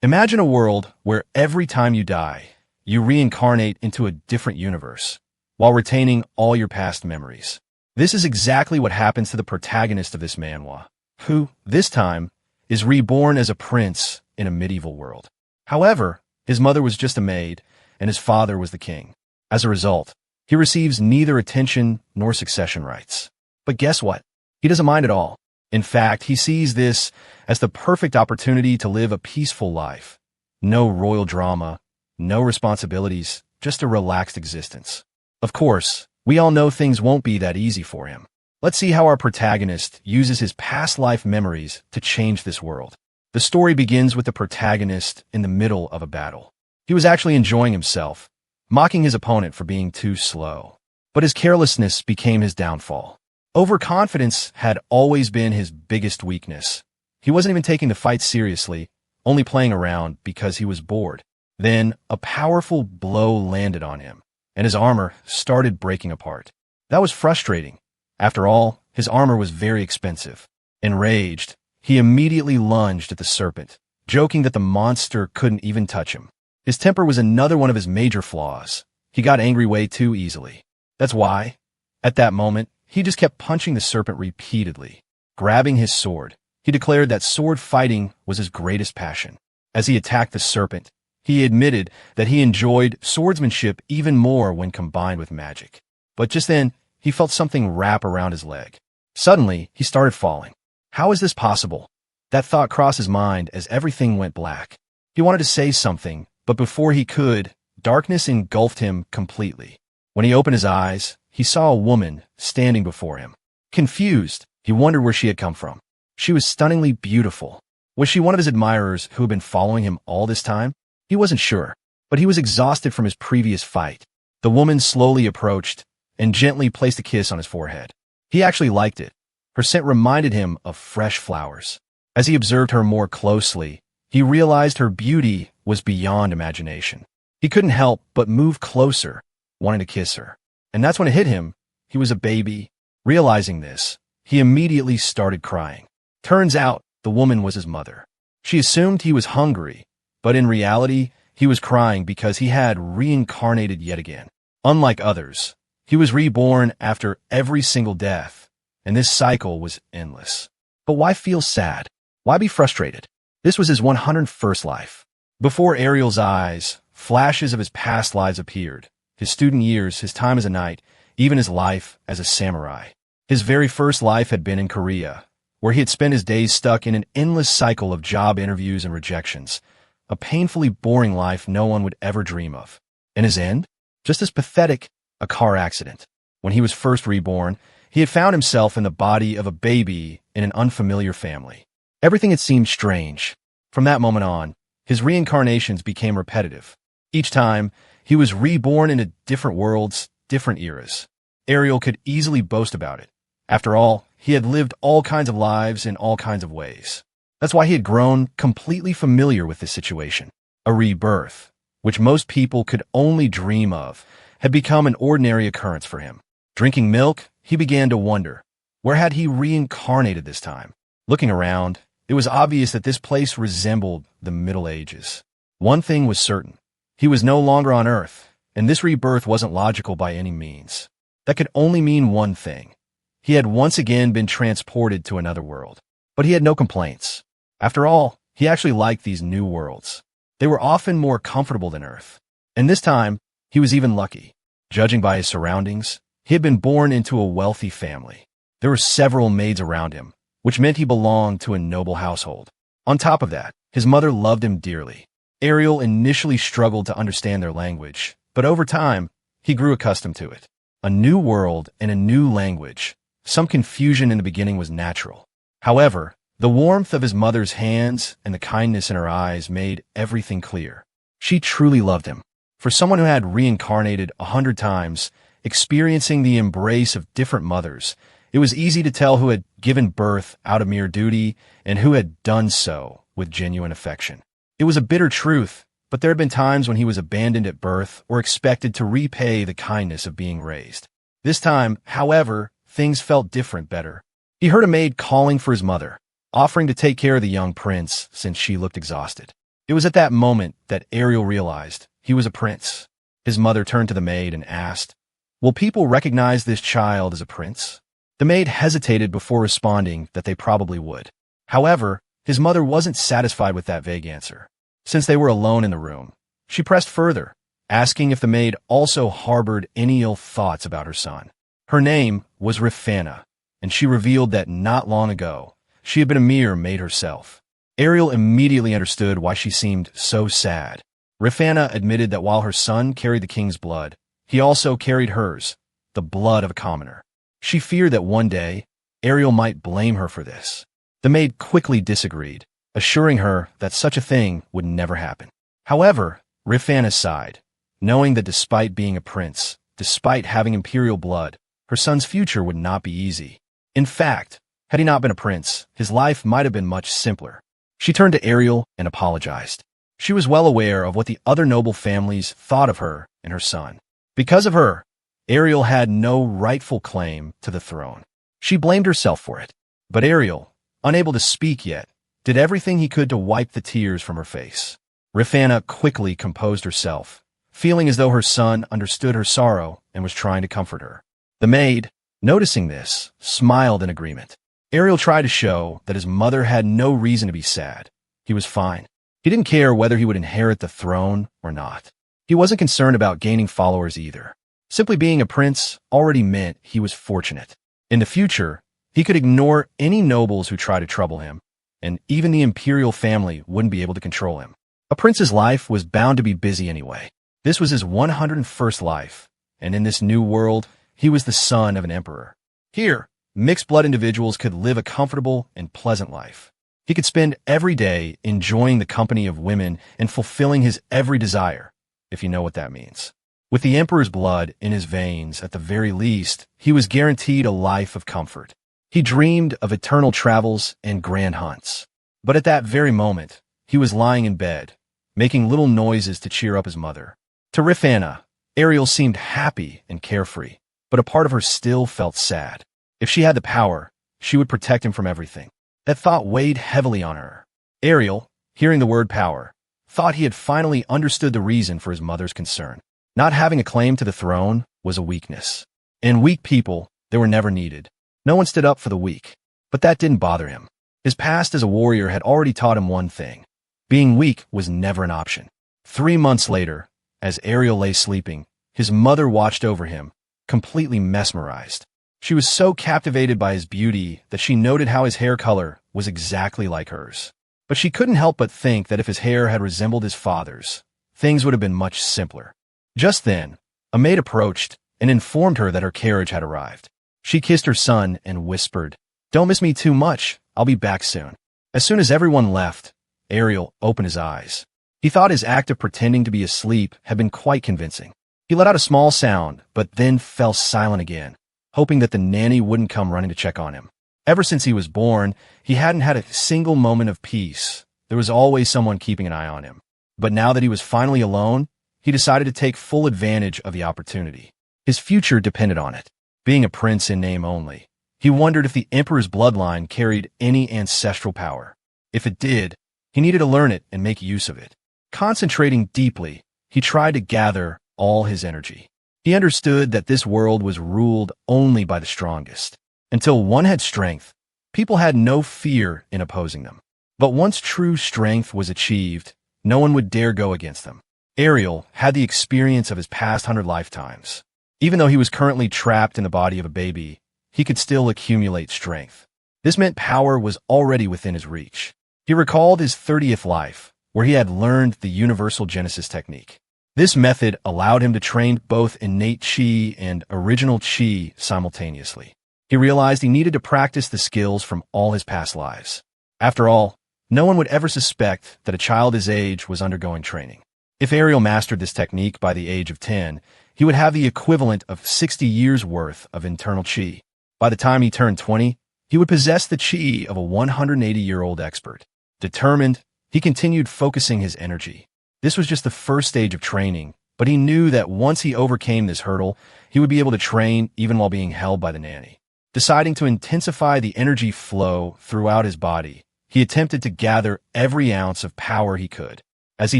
Imagine a world where every time you die, you reincarnate into a different universe, while retaining all your past memories. This is exactly what happens to the protagonist of this manhwa, who, this time, is reborn as a prince in a medieval world. However, his mother was just a maid, and his father was the king. As a result, he receives neither attention nor succession rights. But guess what? He doesn't mind at all. In fact, he sees this as the perfect opportunity to live a peaceful life. No royal drama, no responsibilities, just a relaxed existence. Of course, we all know things won't be that easy for him. Let's see how our protagonist uses his past life memories to change this world. The story begins with the protagonist in the middle of a battle. He was actually enjoying himself, mocking his opponent for being too slow. But his carelessness became his downfall. Overconfidence had always been his biggest weakness. He wasn't even taking the fight seriously, only playing around because he was bored. Then, a powerful blow landed on him, and his armor started breaking apart. That was frustrating. After all, his armor was very expensive. Enraged, he immediately lunged at the serpent, joking that the monster couldn't even touch him. His temper was another one of his major flaws. He got angry way too easily. That's why, at that moment, he just kept punching the serpent repeatedly. Grabbing his sword, he declared that sword fighting was his greatest passion. As he attacked the serpent, he admitted that he enjoyed swordsmanship even more when combined with magic. But just then, he felt something wrap around his leg. Suddenly, he started falling. How is this possible? That thought crossed his mind as everything went black. He wanted to say something, but before he could, darkness engulfed him completely. When he opened his eyes, he saw a woman standing before him. Confused, he wondered where she had come from. She was stunningly beautiful. Was she one of his admirers who had been following him all this time? He wasn't sure, but he was exhausted from his previous fight. The woman slowly approached and gently placed a kiss on his forehead. He actually liked it. Her scent reminded him of fresh flowers. As he observed her more closely, he realized her beauty was beyond imagination. He couldn't help but move closer, wanting to kiss her. And that's when it hit him. He was a baby. Realizing this, he immediately started crying. Turns out, the woman was his mother. She assumed he was hungry, but in reality, he was crying because he had reincarnated yet again. Unlike others, he was reborn after every single death, and this cycle was endless. But why feel sad? Why be frustrated? This was his 101st life. Before Ariel's eyes, flashes of his past lives appeared. His student years, his time as a knight, even his life as a samurai. His very first life had been in Korea, where he had spent his days stuck in an endless cycle of job interviews and rejections, a painfully boring life no one would ever dream of. And his end? Just as pathetic, a car accident. When he was first reborn, he had found himself in the body of a baby in an unfamiliar family. Everything had seemed strange. From that moment on, his reincarnations became repetitive. Each time, he was reborn into different worlds, different eras. Ariel could easily boast about it. After all, he had lived all kinds of lives in all kinds of ways. That's why he had grown completely familiar with this situation. A rebirth, which most people could only dream of, had become an ordinary occurrence for him. Drinking milk, he began to wonder, where had he reincarnated this time? Looking around, it was obvious that this place resembled the Middle Ages. One thing was certain. He was no longer on Earth, and this rebirth wasn't logical by any means. That could only mean one thing. He had once again been transported to another world. But he had no complaints. After all, he actually liked these new worlds. They were often more comfortable than Earth. And this time, he was even lucky. Judging by his surroundings, he had been born into a wealthy family. There were several maids around him, which meant he belonged to a noble household. On top of that, his mother loved him dearly. Ariel initially struggled to understand their language, but over time, he grew accustomed to it. A new world and a new language. Some confusion in the beginning was natural. However, the warmth of his mother's hands and the kindness in her eyes made everything clear. She truly loved him. For someone who had reincarnated 100 times, experiencing the embrace of different mothers, it was easy to tell who had given birth out of mere duty and who had done so with genuine affection. It was a bitter truth, but there had been times when he was abandoned at birth or expected to repay the kindness of being raised. This time, however, things felt different better. He heard a maid calling for his mother, offering to take care of the young prince since she looked exhausted. It was at that moment that Ariel realized he was a prince. His mother turned to the maid and asked, "Will people recognize this child as a prince?" The maid hesitated before responding that they probably would. However, his mother wasn't satisfied with that vague answer. Since they were alone in the room, she pressed further, asking if the maid also harbored any ill thoughts about her son. Her name was Rifana, and she revealed that not long ago, she had been a mere maid herself. Ariel immediately understood why she seemed so sad. Rifana admitted that while her son carried the king's blood, he also carried hers, the blood of a commoner. She feared that one day, Ariel might blame her for this. The maid quickly disagreed, assuring her that such a thing would never happen. However, Rifana sighed, knowing that despite being a prince, despite having imperial blood, her son's future would not be easy. In fact, had he not been a prince, his life might have been much simpler. She turned to Ariel and apologized. She was well aware of what the other noble families thought of her and her son. Because of her, Ariel had no rightful claim to the throne. She blamed herself for it. But Ariel, unable to speak yet, did everything he could to wipe the tears from her face. Rifana quickly composed herself, feeling as though her son understood her sorrow and was trying to comfort her. The maid, noticing this, smiled in agreement. Ariel tried to show that his mother had no reason to be sad. He was fine. He didn't care whether he would inherit the throne or not. He wasn't concerned about gaining followers either. Simply being a prince already meant he was fortunate. In the future, he could ignore any nobles who tried to trouble him, and even the imperial family wouldn't be able to control him. A prince's life was bound to be busy anyway. This was his 101st life, and in this new world, he was the son of an emperor. Here, mixed-blood individuals could live a comfortable and pleasant life. He could spend every day enjoying the company of women and fulfilling his every desire, if you know what that means. With the emperor's blood in his veins, at the very least, he was guaranteed a life of comfort. He dreamed of eternal travels and grand hunts. But at that very moment, he was lying in bed, making little noises to cheer up his mother. To Rifana, Ariel seemed happy and carefree, but a part of her still felt sad. If she had the power, she would protect him from everything. That thought weighed heavily on her. Ariel, hearing the word power, thought he had finally understood the reason for his mother's concern. Not having a claim to the throne was a weakness. And weak people, they were never needed. No one stood up for the weak. But that didn't bother him. His past as a warrior had already taught him one thing. Being weak was never an option. 3 months later, as Ariel lay sleeping, his mother watched over him, completely mesmerized. She was so captivated by his beauty that she noted how his hair color was exactly like hers. But she couldn't help but think that if his hair had resembled his father's, things would have been much simpler. Just then, a maid approached and informed her that her carriage had arrived. She kissed her son and whispered, "Don't miss me too much, I'll be back soon." As soon as everyone left, Ariel opened his eyes. He thought his act of pretending to be asleep had been quite convincing. He let out a small sound, but then fell silent again, hoping that the nanny wouldn't come running to check on him. Ever since he was born, he hadn't had a single moment of peace. There was always someone keeping an eye on him. But now that he was finally alone, he decided to take full advantage of the opportunity. His future depended on it. Being a prince in name only, he wondered if the emperor's bloodline carried any ancestral power. If it did, he needed to learn it and make use of it. Concentrating deeply, he tried to gather all his energy. He understood that this world was ruled only by the strongest. Until one had strength, people had no fear in opposing them. But once true strength was achieved, no one would dare go against them. Ariel had the experience of his past 100 lifetimes. Even though he was currently trapped in the body of a baby, he could still accumulate strength. This meant power was already within his reach. He recalled his 30th life, where he had learned the universal Genesis technique. This method allowed him to train both innate chi and original chi simultaneously. He realized he needed to practice the skills from all his past lives. After all, no one would ever suspect that a child his age was undergoing training. If Ariel mastered this technique by the age of 10, he would have the equivalent of 60 years' worth of internal chi. By the time he turned 20, he would possess the chi of a 180-year-old expert. Determined, he continued focusing his energy. This was just the first stage of training, but he knew that once he overcame this hurdle, he would be able to train even while being held by the nanny. Deciding to intensify the energy flow throughout his body, he attempted to gather every ounce of power he could. As he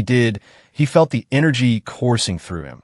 did, he felt the energy coursing through him,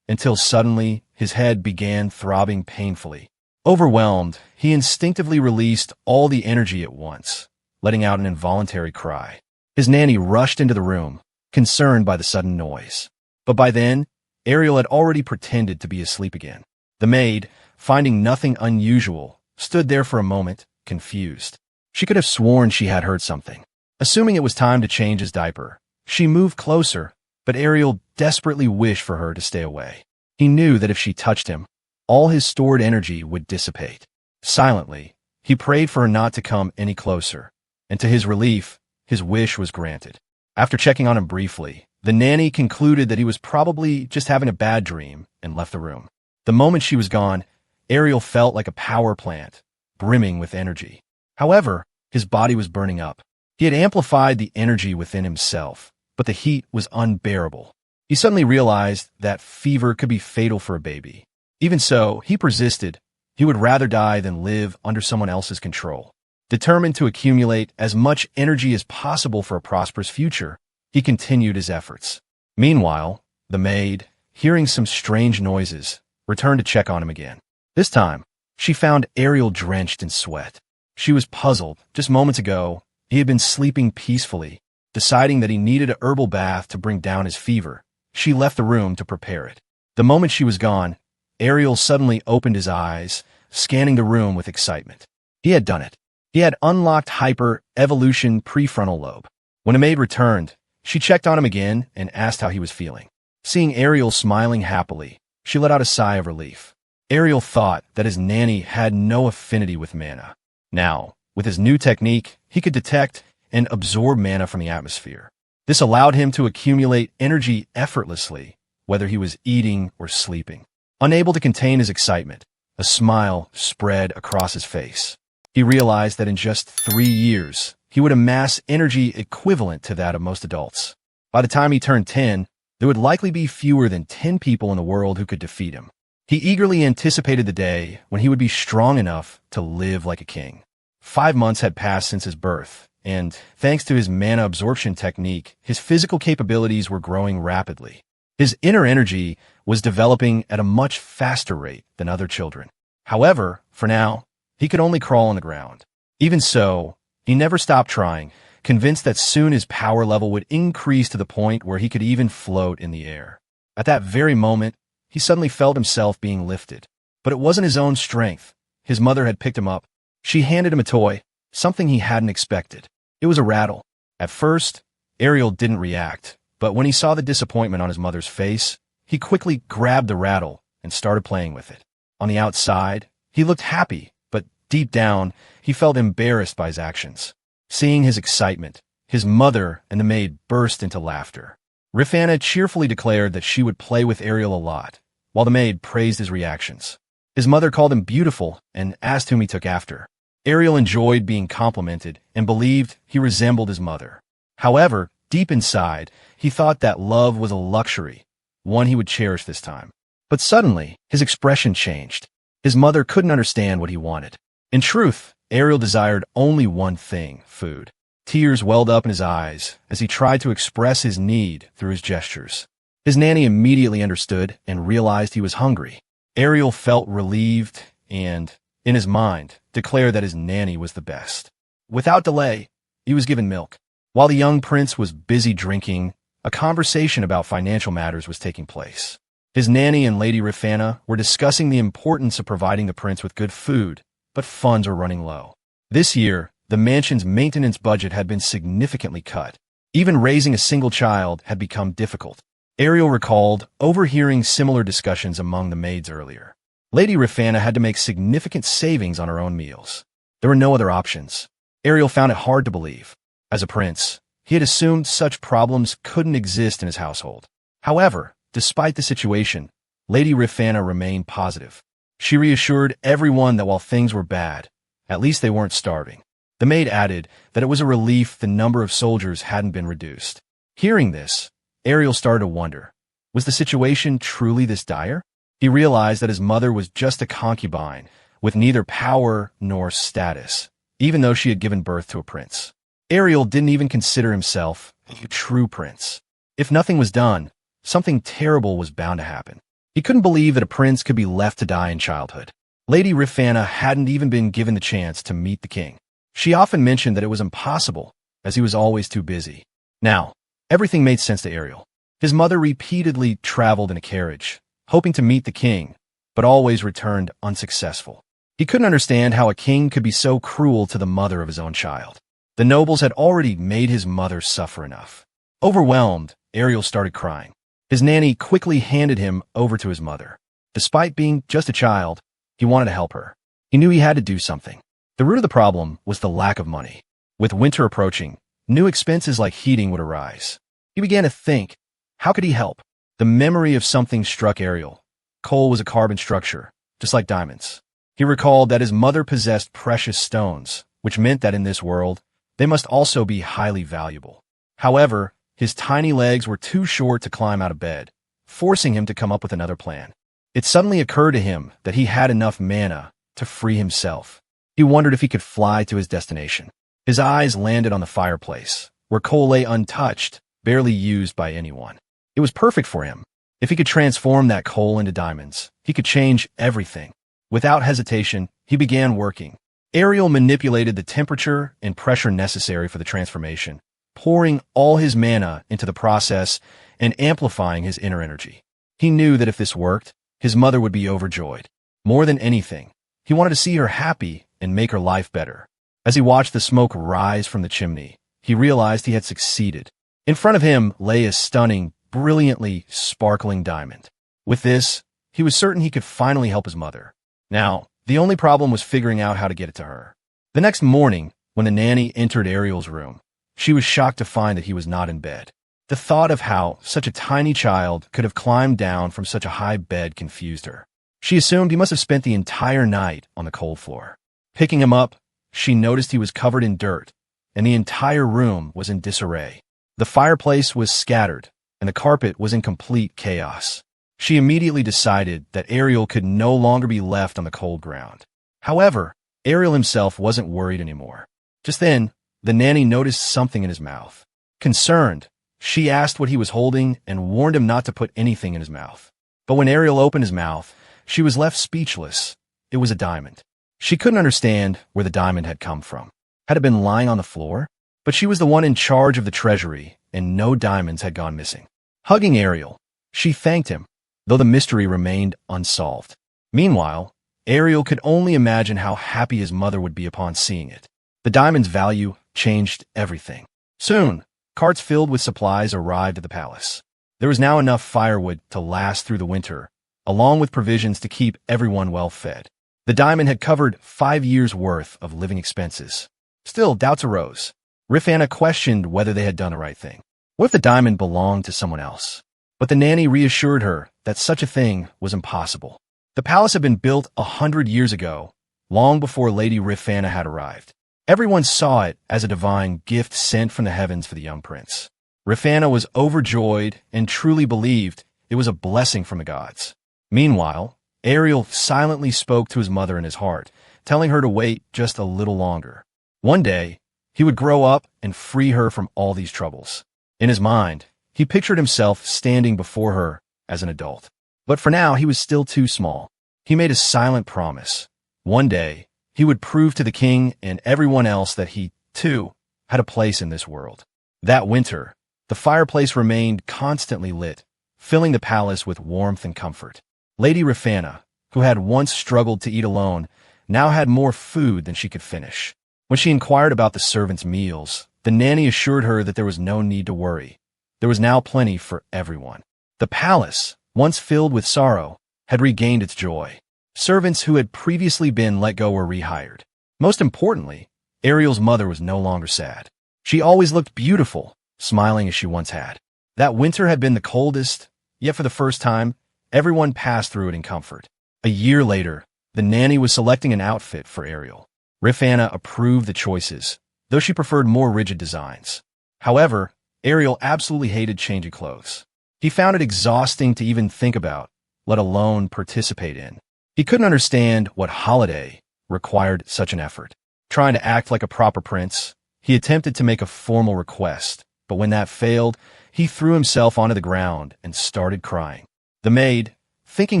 until suddenly his head began throbbing painfully. Overwhelmed, he instinctively released all the energy at once, letting out an involuntary cry. His nanny rushed into the room, concerned by the sudden noise. But by then, Arel had already pretended to be asleep again. The maid, finding nothing unusual, stood there for a moment, confused. She could have sworn she had heard something. Assuming it was time to change his diaper, she moved closer, but Arel desperately wished for her to stay away. He knew that if she touched him, all his stored energy would dissipate. Silently, he prayed for her not to come any closer, and to his relief, his wish was granted. After checking on him briefly, the nanny concluded that he was probably just having a bad dream and left the room. The moment she was gone, Arel felt like a power plant, brimming with energy. However, his body was burning up. He had amplified the energy within himself, but the heat was unbearable. He suddenly realized that fever could be fatal for a baby. Even so, he persisted. He would rather die than live under someone else's control. Determined to accumulate as much energy as possible for a prosperous future, he continued his efforts. Meanwhile, the maid, hearing some strange noises, returned to check on him again. This time, she found Arel drenched in sweat. She was puzzled. Just moments ago, he had been sleeping peacefully. Deciding that he needed a herbal bath to bring down his fever, she left the room to prepare it. The moment she was gone, Arel suddenly opened his eyes, scanning the room with excitement. He had done it. He had unlocked hyper-evolution prefrontal lobe. When a maid returned, she checked on him again and asked how he was feeling. Seeing Arel smiling happily, she let out a sigh of relief. Arel thought that his nanny had no affinity with mana. Now, with his new technique, he could detect and absorb mana from the atmosphere. This allowed him to accumulate energy effortlessly, whether he was eating or sleeping. Unable to contain his excitement, a smile spread across his face. He realized that in just 3 years, he would amass energy equivalent to that of most adults. By the time he turned 10, there would likely be fewer than 10 people in the world who could defeat him. He eagerly anticipated the day when he would be strong enough to live like a king. 5 months had passed since his birth, and thanks to his mana absorption technique, his physical capabilities were growing rapidly. His inner energy was developing at a much faster rate than other children. However, for now, he could only crawl on the ground. Even so, he never stopped trying, convinced that soon his power level would increase to the point where he could even float in the air. At that very moment, he suddenly felt himself being lifted. But it wasn't his own strength. His mother had picked him up. She handed him a toy, something he hadn't expected. It was a rattle. At first, Arel didn't react, but when he saw the disappointment on his mother's face, he quickly grabbed the rattle and started playing with it. On the outside, he looked happy, but deep down, he felt embarrassed by his actions. Seeing his excitement, his mother and the maid burst into laughter. Rifana cheerfully declared that she would play with Arel a lot, while the maid praised his reactions. His mother called him beautiful and asked whom he took after. Arel enjoyed being complimented and believed he resembled his mother. However, deep inside, he thought that love was a luxury, one he would cherish this time. But suddenly, his expression changed. His mother couldn't understand what he wanted. In truth, Arel desired only one thing: food. Tears welled up in his eyes as he tried to express his need through his gestures. His nanny immediately understood and realized he was hungry. Arel felt relieved and, in his mind, declared that his nanny was the best. Without delay, he was given milk. While the young prince was busy drinking, a conversation about financial matters was taking place. His nanny and Lady Rifana were discussing the importance of providing the prince with good food, but funds were running low. This year, the mansion's maintenance budget had been significantly cut. Even raising a single child had become difficult. Arel recalled overhearing similar discussions among the maids earlier. Lady Rifana had to make significant savings on her own meals. There were no other options. Arel found it hard to believe. As a prince, he had assumed such problems couldn't exist in his household. However, despite the situation, Lady Rifana remained positive. She reassured everyone that while things were bad, at least they weren't starving. The maid added that it was a relief the number of soldiers hadn't been reduced. Hearing this, Arel started to wonder, was the situation truly this dire? He realized that his mother was just a concubine, with neither power nor status, even though she had given birth to a prince. Arel didn't even consider himself a true prince. If nothing was done, something terrible was bound to happen. He couldn't believe that a prince could be left to die in childhood. Lady Rifana hadn't even been given the chance to meet the king. She often mentioned that it was impossible, as he was always too busy. Now, everything made sense to Arel. His mother repeatedly traveled in a carriage, hoping to meet the king, but always returned unsuccessful. He couldn't understand how a king could be so cruel to the mother of his own child. The nobles had already made his mother suffer enough. Overwhelmed, Arel started crying. His nanny quickly handed him over to his mother. Despite being just a child, he wanted to help her. He knew he had to do something. The root of the problem was the lack of money. With winter approaching, new expenses like heating would arise. He began to think, how could he help? The memory of something struck Arel. Coal was a carbon structure, just like diamonds. He recalled that his mother possessed precious stones, which meant that in this world, they must also be highly valuable. However, his tiny legs were too short to climb out of bed, forcing him to come up with another plan. It suddenly occurred to him that he had enough mana to free himself. He wondered if he could fly to his destination. His eyes landed on the fireplace, where coal lay untouched, barely used by anyone. It was perfect for him. If he could transform that coal into diamonds, he could change everything. Without hesitation, he began working. Arel manipulated the temperature and pressure necessary for the transformation, pouring all his mana into the process and amplifying his inner energy. He knew that if this worked, his mother would be overjoyed. More than anything, he wanted to see her happy and make her life better. As he watched the smoke rise from the chimney, he realized he had succeeded. In front of him lay a stunning, brilliantly sparkling diamond. With this, he was certain he could finally help his mother. Now, the only problem was figuring out how to get it to her. The next morning, when the nanny entered Arel's room, she was shocked to find that he was not in bed. The thought of how such a tiny child could have climbed down from such a high bed confused her. She assumed he must have spent the entire night on the cold floor. Picking him up, she noticed he was covered in dirt, and the entire room was in disarray. The fireplace was scattered, and the carpet was in complete chaos. She immediately decided that Arel could no longer be left on the cold ground. However, Arel himself wasn't worried anymore. Just then, the nanny noticed something in his mouth. Concerned, she asked what he was holding and warned him not to put anything in his mouth. But when Arel opened his mouth, she was left speechless. It was a diamond. She couldn't understand where the diamond had come from. Had it been lying on the floor? But she was the one in charge of the treasury, and no diamonds had gone missing. Hugging Arel, she thanked him, though the mystery remained unsolved. Meanwhile, Arel could only imagine how happy his mother would be upon seeing it. The diamond's value changed everything. Soon, carts filled with supplies arrived at the palace. There was now enough firewood to last through the winter, along with provisions to keep everyone well fed. The diamond had covered 5 years' worth of living expenses. Still, doubts arose. Rifana questioned whether they had done the right thing. What if the diamond belonged to someone else? But the nanny reassured her that such a thing was impossible. The palace had been built 100 years ago, long before Lady Rifana had arrived. Everyone saw it as a divine gift sent from the heavens for the young prince. Rifana was overjoyed and truly believed it was a blessing from the gods. Meanwhile, Arel silently spoke to his mother in his heart, telling her to wait just a little longer. One day, he would grow up and free her from all these troubles. In his mind, he pictured himself standing before her as an adult. But for now, he was still too small. He made a silent promise. One day, he would prove to the king and everyone else that he, too, had a place in this world. That winter, the fireplace remained constantly lit, filling the palace with warmth and comfort. Lady Rifana, who had once struggled to eat alone, now had more food than she could finish. When she inquired about the servants' meals, the nanny assured her that there was no need to worry. There was now plenty for everyone. The palace, once filled with sorrow, had regained its joy. Servants who had previously been let go were rehired. Most importantly, Arel's mother was no longer sad. She always looked beautiful, smiling as she once had. That winter had been the coldest, yet for the first time, everyone passed through it in comfort. A year later, the nanny was selecting an outfit for Arel. Rifana approved the choices, though she preferred more rigid designs. However, Arel absolutely hated changing clothes. He found it exhausting to even think about, let alone participate in. He couldn't understand what holiday required such an effort. Trying to act like a proper prince, he attempted to make a formal request, But when that failed, he threw himself onto the ground and started crying. The maid, thinking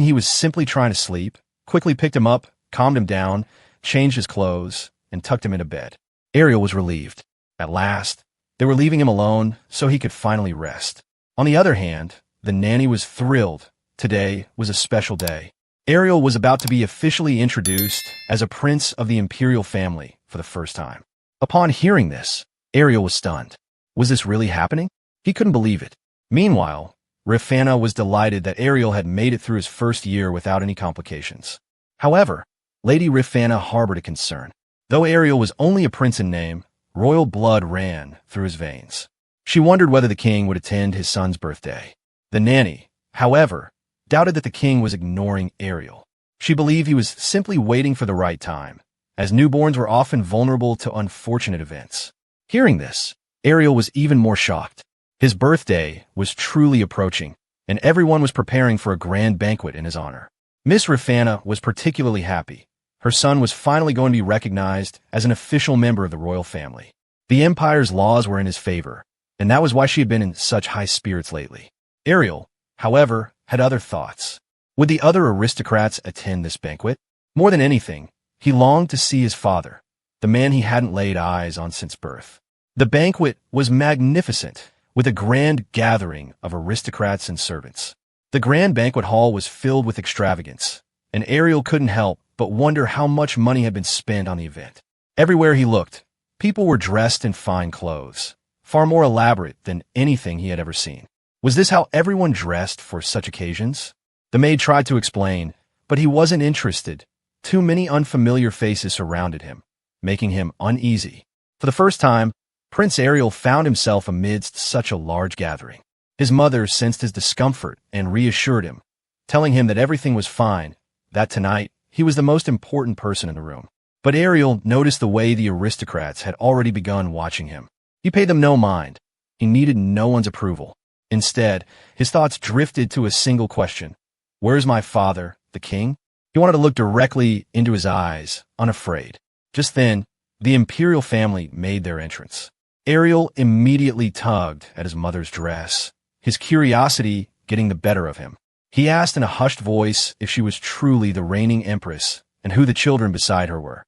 he was simply trying to sleep, quickly picked him up, calmed him down, changed his clothes, and tucked him into bed. Arel was relieved. At last, they were leaving him alone so he could finally rest. On the other hand, the nanny was thrilled. Today was a special day. Arel was about to be officially introduced as a prince of the imperial family for the first time. Upon hearing this, Arel was stunned. Was this really happening? He couldn't believe it. Meanwhile, Rifana was delighted that Arel had made it through his first year without any complications. However, Lady Rifana harbored a concern. Though Arel was only a prince in name, royal blood ran through his veins. She wondered whether the king would attend his son's birthday. The nanny, however, doubted that the king was ignoring Arel. She believed he was simply waiting for the right time, as newborns were often vulnerable to unfortunate events. Hearing this, Arel was even more shocked. His birthday was truly approaching, and everyone was preparing for a grand banquet in his honor. Miss Rifana was particularly happy. Her son was finally going to be recognized as an official member of the royal family. The empire's laws were in his favor, and that was why she had been in such high spirits lately. Arel, however, had other thoughts. Would the other aristocrats attend this banquet? More than anything, he longed to see his father, the man he hadn't laid eyes on since birth. The banquet was magnificent, with a grand gathering of aristocrats and servants. The grand banquet hall was filled with extravagance, and Arel couldn't help but wonder how much money had been spent on the event. Everywhere he looked, people were dressed in fine clothes, far more elaborate than anything he had ever seen. Was this how everyone dressed for such occasions? The maid tried to explain, but he wasn't interested. Too many unfamiliar faces surrounded him, making him uneasy. For the first time, Prince Arel found himself amidst such a large gathering. His mother sensed his discomfort and reassured him, telling him that everything was fine, that tonight he was the most important person in the room. But Arel noticed the way the aristocrats had already begun watching him. He paid them no mind. He needed no one's approval. Instead, his thoughts drifted to a single question. Where's my father, the king? He wanted to look directly into his eyes, unafraid. Just then, the imperial family made their entrance. Arel immediately tugged at his mother's dress, his curiosity getting the better of him. He asked in a hushed voice if she was truly the reigning empress and who the children beside her were,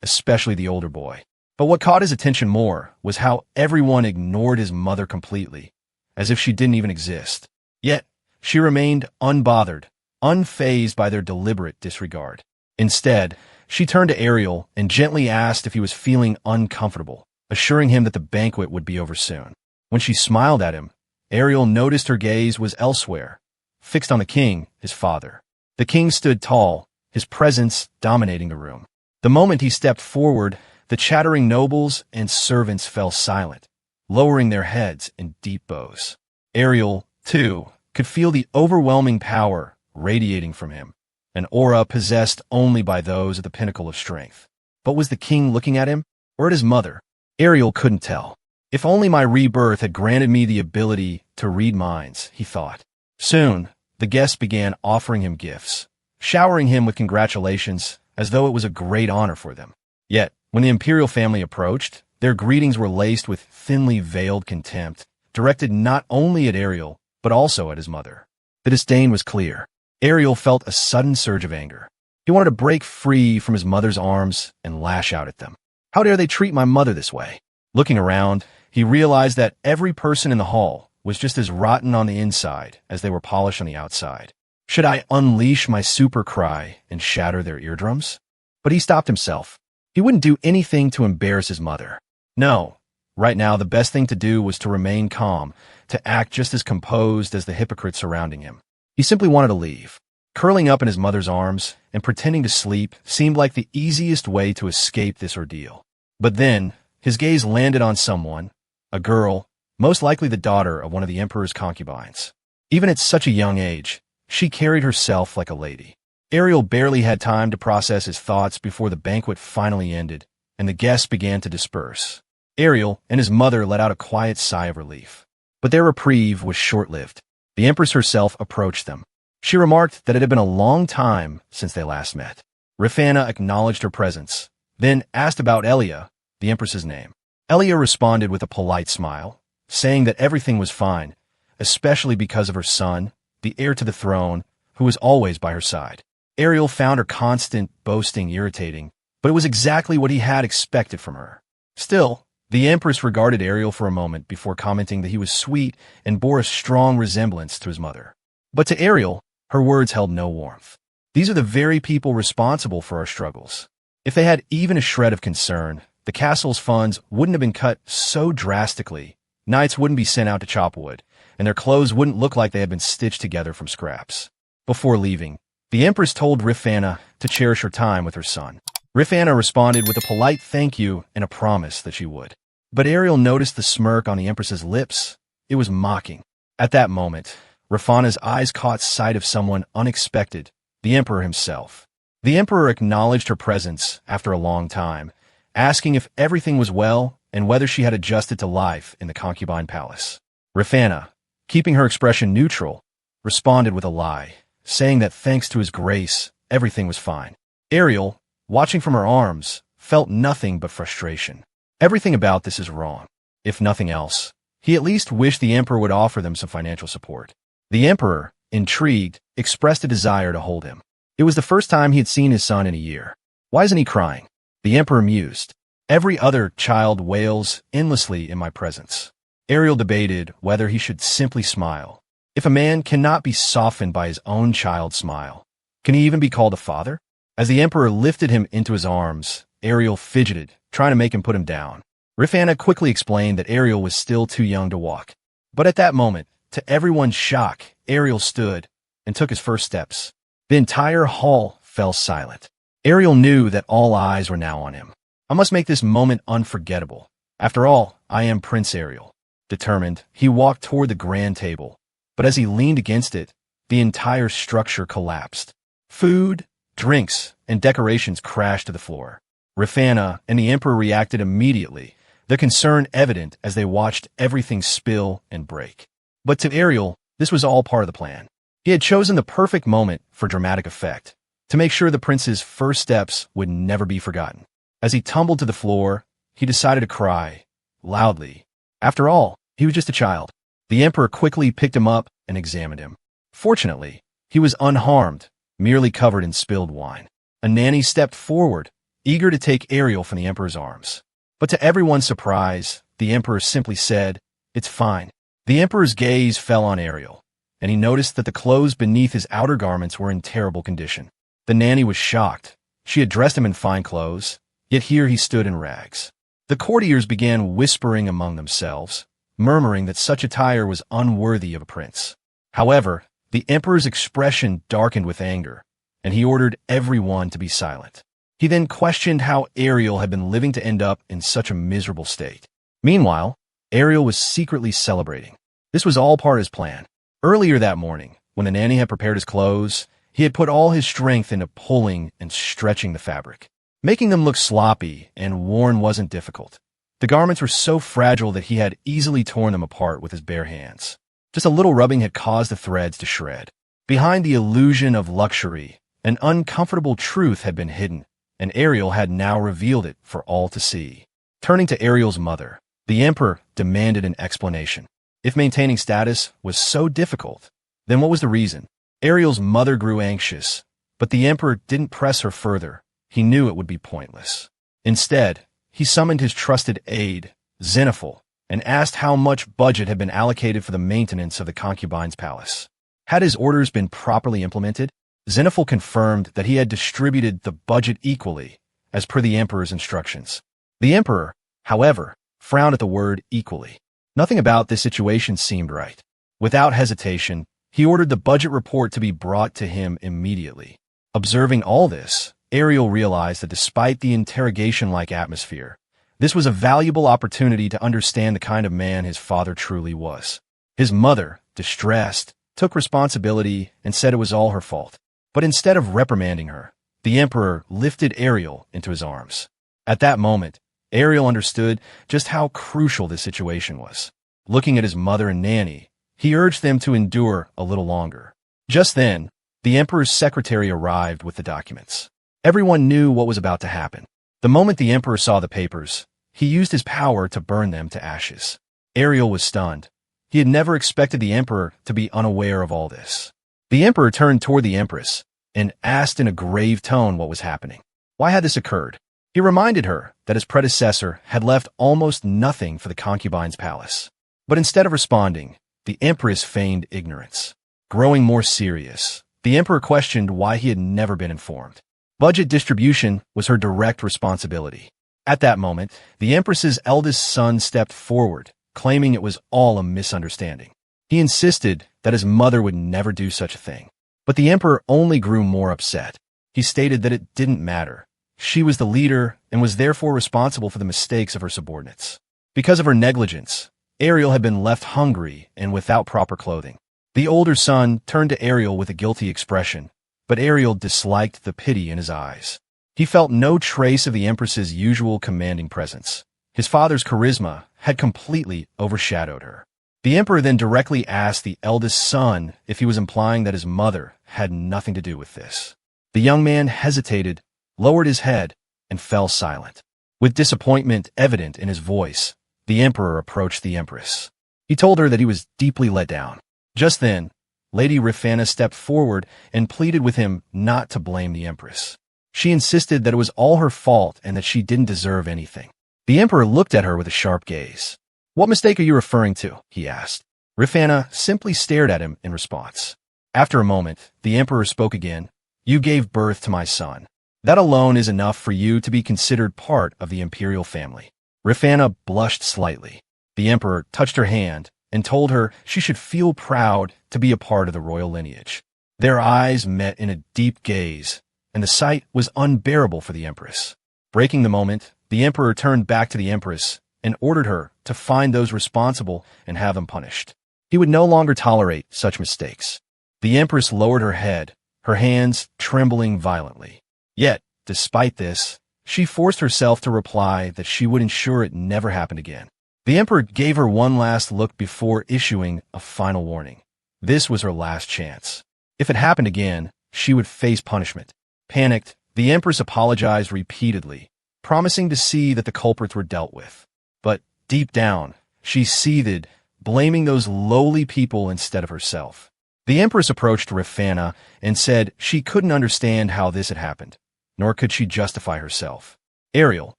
especially the older boy. But what caught his attention more was how everyone ignored his mother completely, as if she didn't even exist. Yet, she remained unbothered, unfazed by their deliberate disregard. Instead, she turned to Arel and gently asked if he was feeling uncomfortable, assuring him that the banquet would be over soon. When she smiled at him, Arel noticed her gaze was elsewhere, fixed on the king, his father. The king stood tall, his presence dominating the room. The moment he stepped forward, the chattering nobles and servants fell silent, lowering their heads in deep bows. Arel, too, could feel the overwhelming power radiating from him, an aura possessed only by those at the pinnacle of strength. But was the king looking at him, or at his mother? Arel couldn't tell. If only my rebirth had granted me the ability to read minds, he thought. Soon, the guests began offering him gifts, showering him with congratulations as though it was a great honor for them. Yet, when the imperial family approached, their greetings were laced with thinly veiled contempt, directed not only at Arel, but also at his mother. The disdain was clear. Arel felt a sudden surge of anger. He wanted to break free from his mother's arms and lash out at them. How dare they treat my mother this way? Looking around, he realized that every person in the hall was just as rotten on the inside as they were polished on the outside. Should I unleash my super cry and shatter their eardrums? But he stopped himself. He wouldn't do anything to embarrass his mother. No, right now the best thing to do was to remain calm, to act just as composed as the hypocrites surrounding him. He simply wanted to leave. Curling up in his mother's arms and pretending to sleep seemed like the easiest way to escape this ordeal. But then, his gaze landed on someone, a girl, most likely the daughter of one of the emperor's concubines. Even at such a young age, she carried herself like a lady. Arel barely had time to process his thoughts before the banquet finally ended, and the guests began to disperse. Arel and his mother let out a quiet sigh of relief. But their reprieve was short-lived. The empress herself approached them. She remarked that it had been a long time since they last met. Rifana acknowledged her presence, then asked about Elia, the empress's name. Elia responded with a polite smile, saying that everything was fine, especially because of her son, the heir to the throne, who was always by her side. Arel found her constant boasting irritating, but it was exactly what he had expected from her. Still, the Empress regarded Arel for a moment before commenting that he was sweet and bore a strong resemblance to his mother. But to Arel, her words held no warmth. These are the very people responsible for our struggles. If they had even a shred of concern, the castle's funds wouldn't have been cut so drastically, knights wouldn't be sent out to chop wood, and their clothes wouldn't look like they had been stitched together from scraps. Before leaving, the Empress told Rifana to cherish her time with her son. Rifana responded with a polite thank you and a promise that she would. But Arel noticed the smirk on the Empress's lips. It was mocking. At that moment, Rifana's eyes caught sight of someone unexpected, the Emperor himself. The Emperor acknowledged her presence after a long time, asking if everything was well and whether she had adjusted to life in the concubine palace. Rifana, keeping her expression neutral, responded with a lie, saying that thanks to his grace, everything was fine. Arel, watching from her arms, felt nothing but frustration. Everything about this is wrong. If nothing else, he at least wished the Emperor would offer them some financial support. The Emperor, intrigued, expressed a desire to hold him. It was the first time he had seen his son in a year. Why isn't he crying? The Emperor mused. Every other child wails endlessly in my presence. Arel debated whether he should simply smile. If a man cannot be softened by his own child's smile, can he even be called a father? As the Emperor lifted him into his arms, Arel fidgeted, trying to make him put him down. Rifana quickly explained that Arel was still too young to walk. But at that moment, to everyone's shock, Arel stood and took his first steps. The entire hall fell silent. Arel knew that all eyes were now on him. I must make this moment unforgettable. After all, I am Prince Arel. Determined, he walked toward the grand table. But as he leaned against it, the entire structure collapsed. Food, drinks, and decorations crashed to the floor. Rifana and the Emperor reacted immediately, their concern evident as they watched everything spill and break. But to Arel, this was all part of the plan. He had chosen the perfect moment for dramatic effect, to make sure the prince's first steps would never be forgotten. As he tumbled to the floor, he decided to cry, loudly. After all, he was just a child. The Emperor quickly picked him up and examined him. Fortunately, he was unharmed, merely covered in spilled wine. A nanny stepped forward, eager to take Arel from the Emperor's arms. But to everyone's surprise, the Emperor simply said, "It's fine." The Emperor's gaze fell on Arel, and he noticed that the clothes beneath his outer garments were in terrible condition. The nanny was shocked. She had dressed him in fine clothes, yet here he stood in rags. The courtiers began whispering among themselves, murmuring that such attire was unworthy of a prince. However, the Emperor's expression darkened with anger, and he ordered everyone to be silent. He then questioned how Arel had been living to end up in such a miserable state. Meanwhile, Arel was secretly celebrating. This was all part of his plan. Earlier that morning, when the nanny had prepared his clothes, he had put all his strength into pulling and stretching the fabric. Making them look sloppy and worn wasn't difficult. The garments were so fragile that he had easily torn them apart with his bare hands. Just a little rubbing had caused the threads to shred. Behind the illusion of luxury, an uncomfortable truth had been hidden, and Arel had now revealed it for all to see. Turning to Arel's mother, the Emperor demanded an explanation. If maintaining status was so difficult, then what was the reason? Arel's mother grew anxious, but the Emperor didn't press her further. He knew it would be pointless. Instead, he summoned his trusted aide, Zenithal, and asked how much budget had been allocated for the maintenance of the concubine's palace. Had his orders been properly implemented? Zenithal confirmed that he had distributed the budget equally, as per the Emperor's instructions. The Emperor, however, frowned at the word equally. Nothing about this situation seemed right. Without hesitation, he ordered the budget report to be brought to him immediately. Observing all this, Arel realized that despite the interrogation-like atmosphere, this was a valuable opportunity to understand the kind of man his father truly was. His mother, distressed, took responsibility and said it was all her fault. But instead of reprimanding her, the Emperor lifted Arel into his arms. At that moment, Arel understood just how crucial this situation was. Looking at his mother and nanny, he urged them to endure a little longer. Just then, the Emperor's secretary arrived with the documents. Everyone knew what was about to happen. The moment the Emperor saw the papers, he used his power to burn them to ashes. Arel was stunned. He had never expected the Emperor to be unaware of all this. The Emperor turned toward the Empress and asked in a grave tone what was happening. Why had this occurred? He reminded her that his predecessor had left almost nothing for the concubine's palace. But instead of responding, the Empress feigned ignorance. Growing more serious, the Emperor questioned why he had never been informed. Budget distribution was her direct responsibility. At that moment, the Empress's eldest son stepped forward, claiming it was all a misunderstanding. He insisted that his mother would never do such a thing. But the Emperor only grew more upset. He stated that it didn't matter. She was the leader and was therefore responsible for the mistakes of her subordinates. Because of her negligence, Arel had been left hungry and without proper clothing. The older son turned to Arel with a guilty expression, but Arel disliked the pity in his eyes. He felt no trace of the Empress's usual commanding presence. His father's charisma had completely overshadowed her. The Emperor then directly asked the eldest son if he was implying that his mother had nothing to do with this. The young man hesitated, lowered his head, and fell silent. With disappointment evident in his voice, the Emperor approached the Empress. He told her that he was deeply let down. Just then, Lady Rifana stepped forward and pleaded with him not to blame the Empress. She insisted that it was all her fault and that she didn't deserve anything. The Emperor looked at her with a sharp gaze. "What mistake are you referring to?" he asked. Rifana simply stared at him in response. After a moment, the Emperor spoke again. "You gave birth to my son. That alone is enough for you to be considered part of the imperial family." Rifana blushed slightly. The Emperor touched her hand and told her she should feel proud to be a part of the royal lineage. Their eyes met in a deep gaze, and the sight was unbearable for the Empress. Breaking the moment, the Emperor turned back to the Empress and ordered her to find those responsible and have them punished. He would no longer tolerate such mistakes. The Empress lowered her head, her hands trembling violently. Yet, despite this, she forced herself to reply that she would ensure it never happened again. The Emperor gave her one last look before issuing a final warning. This was her last chance. If it happened again, she would face punishment. Panicked, the Empress apologized repeatedly, promising to see that the culprits were dealt with. But deep down, she seethed, blaming those lowly people instead of herself. The Empress approached Rifana and said she couldn't understand how this had happened, nor could she justify herself. Arel,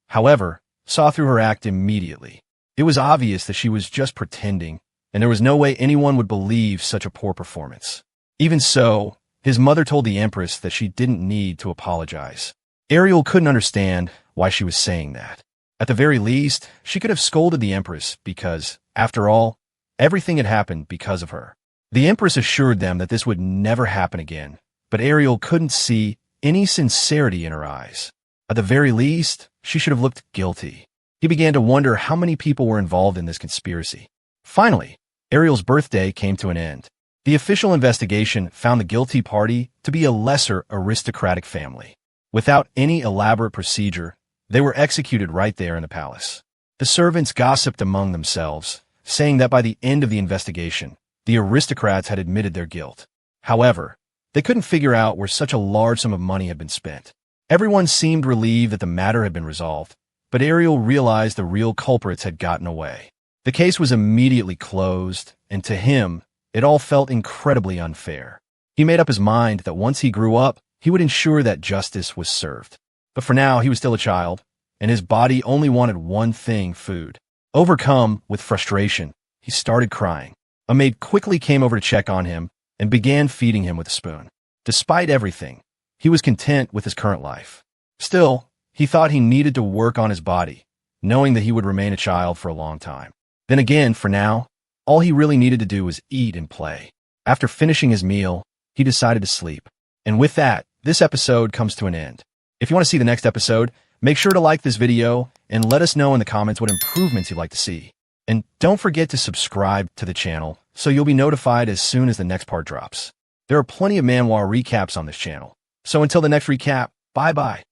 however, saw through her act immediately. It was obvious that she was just pretending, and there was no way anyone would believe such a poor performance. Even so, his mother told the Empress that she didn't need to apologize. Arel couldn't understand why she was saying that. At the very least, she could have scolded the Empress because, after all, everything had happened because of her. The Empress assured them that this would never happen again, but Arel couldn't see any sincerity in her eyes. At the very least, she should have looked guilty. He began to wonder how many people were involved in this conspiracy. Finally, Arel's birthday came to an end. The official investigation found the guilty party to be a lesser aristocratic family. Without any elaborate procedure, they were executed right there in the palace. The servants gossiped among themselves, saying that by the end of the investigation, the aristocrats had admitted their guilt. However, they couldn't figure out where such a large sum of money had been spent. Everyone seemed relieved that the matter had been resolved, but Arel realized the real culprits had gotten away. The case was immediately closed, and to him, it all felt incredibly unfair. He made up his mind that once he grew up, he would ensure that justice was served. But for now, he was still a child, and his body only wanted one thing: food. Overcome with frustration, he started crying. A maid quickly came over to check on him and began feeding him with a spoon. Despite everything, he was content with his current life. Still, he thought he needed to work on his body, knowing that he would remain a child for a long time. Then again, for now, all he really needed to do was eat and play. After finishing his meal, he decided to sleep. And with that, this episode comes to an end. If you want to see the next episode, make sure to like this video and let us know in the comments what improvements you'd like to see. And don't forget to subscribe to the channel so you'll be notified as soon as the next part drops. There are plenty of manhwa recaps on this channel. So until the next recap, bye-bye.